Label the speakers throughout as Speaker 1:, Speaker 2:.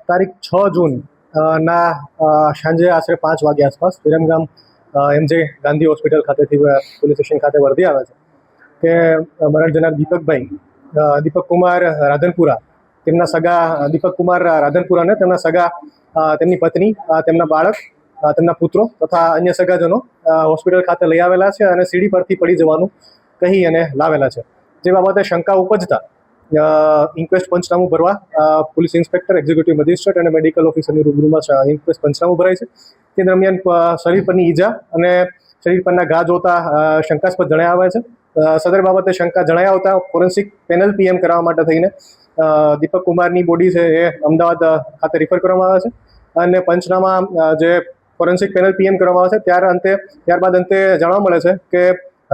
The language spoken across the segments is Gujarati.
Speaker 1: તારીખ 6 જૂન ના સાંજે આશરે 5 વાગ્યા આસપાસ વિરમગામ MJ ગાંધી હોસ્પિટલ ખાતેથી પોલીસ સ્ટેશન ખાતે વર્દી આવે છે કે મરણ જનાર દીપક કુમાર રાધનપુરા, તેમના સગા દીપક કુમાર રાધનપુરાને તેમના સગા તેમની પત્ની, તેમના બાળક, તેમના પુત્રો તથા અન્ય સગાજનો હોસ્પિટલ ખાતે લઈ આવેલા છે અને સીડી પરથી પડી જવાનું કહી અને લાવેલા છે. જે બાબતે શંકા ઉપજતા ઇન્ક્વેસ્ટ પંચનામું ભરવા પોલીસ ઇન્સ્પેક્ટર, એક્ઝિક્યુટિવ મેજિસ્ટ્રેટ અને મેડિકલ ઓફિસરની રૂબરૂમાં ઇન્ક્વેસ્ટ પંચનામું ભરાય છે. તે દરમિયાન શરીર પરની ઈજા અને શરીર પરના ઘા જોતા શંકાસ્પદ જણાઈ આવે છે. સદર બાબતે શંકા જણાઈ આવતા ફોરેન્સિક પેનલ PM કરવા માટે થઈને દીપક કુમારની બોડી છે એ અમદાવાદ ખાતે રિફર કરવામાં આવે છે અને પંચનામા જે ફોરેન્સિક પેનલ PM કરવામાં આવે છે ત્યારબાદ અંતે જાણવા મળે છે કે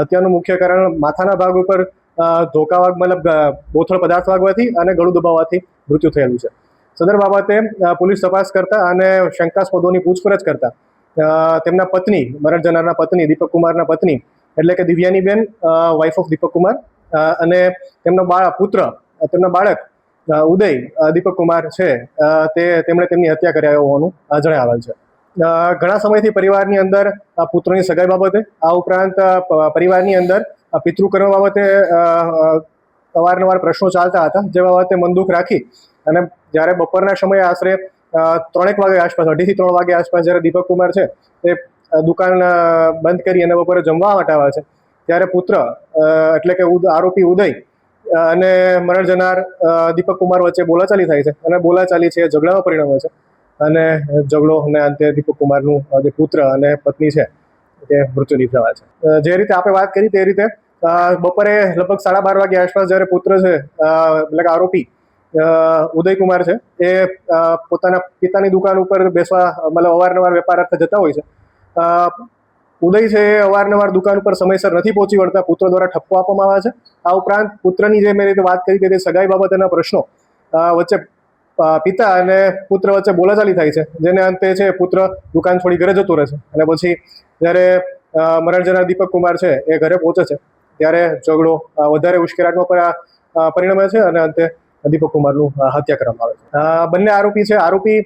Speaker 1: હત્યાનું મુખ્ય કારણ માથાના ભાગ ઉપર ધોકા મતલબ બોથડ પદાર્થ વાગવાથી અને ગળું દબાવવાથી મૃત્યુ થયેલું છે. સદર બાબતે પોલીસ તપાસ કરતા અને શંકાસ્પદોની પૂછપરછ કરતા તેમના પત્ની, મરણ જનારના પત્ની, દીપક કુમારના પત્ની એટલે કે દિવ્યાનીબેન, વાઇફ ઓફ દીપક કુમાર, અને તેમનો તેમના બાળક ઉદય દીપક કુમાર છે તેમણે તેમની હત્યા કર્યા હોવાનું જણાઈ આવેલ છે. ઘણા સમયથી પરિવારની અંદર પુત્રની સગાઈ બાબતે, આ ઉપરાંત પરિવારની અંદર પિતૃકર્મ બાબતે અવારનવાર પ્રશ્નો ચાલતા હતા. જે બાબતે મનદુખ રાખી અને જ્યારે બપોરના સમયે આશરે 3 વાગે આસપાસ, 2:30 થી 3 વાગે આસપાસ જ્યારે દીપક કુમાર છે તે દુકાન બંધ કરી અને બપોરે જમવા માટે આવે છે ત્યારે પુત્ર એટલે કે આરોપી ઉદય અને મરણ જનાર દીપક કુમાર વચ્ચે બોલાચાલી થાય છે અને બોલાચાલી છે ઝઘડામાં પરિણમે છે અને ઝઘડો અને અંતે દીપક કુમારનું જે પુત્ર અને પત્ની છે તે મૃત્યુ નિપજાવે છે. જે રીતે આપણે વાત કરી તે રીતે બપોરે લગભગ 12:30 વાગ્યા આસપાસ જ્યારે પુત્ર છે એટલે કે આરોપી ઉદય કુમાર છે એ પોતાના પિતાની દુકાન ઉપર બેસવા મતલબ અવારનવાર વેપાર અર્થે જતા હોય છે. ઉદય છે એ અવારનવાર દુકાન ઉપર સમયસર નથી પહોંચી વળતા પુત્ર દ્વારા ઠપકો આપવામાં આવે છે. આ ઉપરાંત પુત્રની જે મેં રીતે વાત કરી કે તે સગાઈ બાબતેના પ્રશ્નો વચ્ચે પિતા અને પુત્ર વચ્ચે બોલાચાલી થાય છે, જેને અંતે છે પુત્ર દુકાન છોડી ઘરે જતો રહે છે અને પછી જ્યારે મરણ જનાર દીપક કુમાર છે એ ઘરે પહોંચે છે ત્યારે ઝઘડો વધારે ઉશ્કેરાટમાં પરિણમે છે અને અંતે દીપક કુમારનું હત્યા કરવામાં આવે છે. બંને આરોપી છે, આરોપી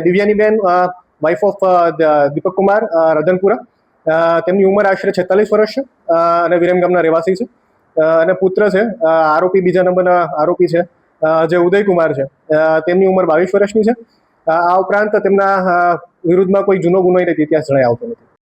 Speaker 1: દિવ્યાનીબેન, વાઇફ ઓફ દીપક કુમાર રાધનપુરા, તેમની ઉંમર આશરે 46 વર્ષ છે અને વિરમગામના રહેવાસી છે. અને પુત્ર છે આરોપી, બીજા નંબરના આરોપી છે જે ઉદય કુમાર છે, તેમની ઉંમર 22 વર્ષની છે. આ ઉપરાંત તેમના વિરુદ્ધમાં કોઈ જૂનો ગુનાહિત ઇતિહાસ જણાઈ આવતો નથી.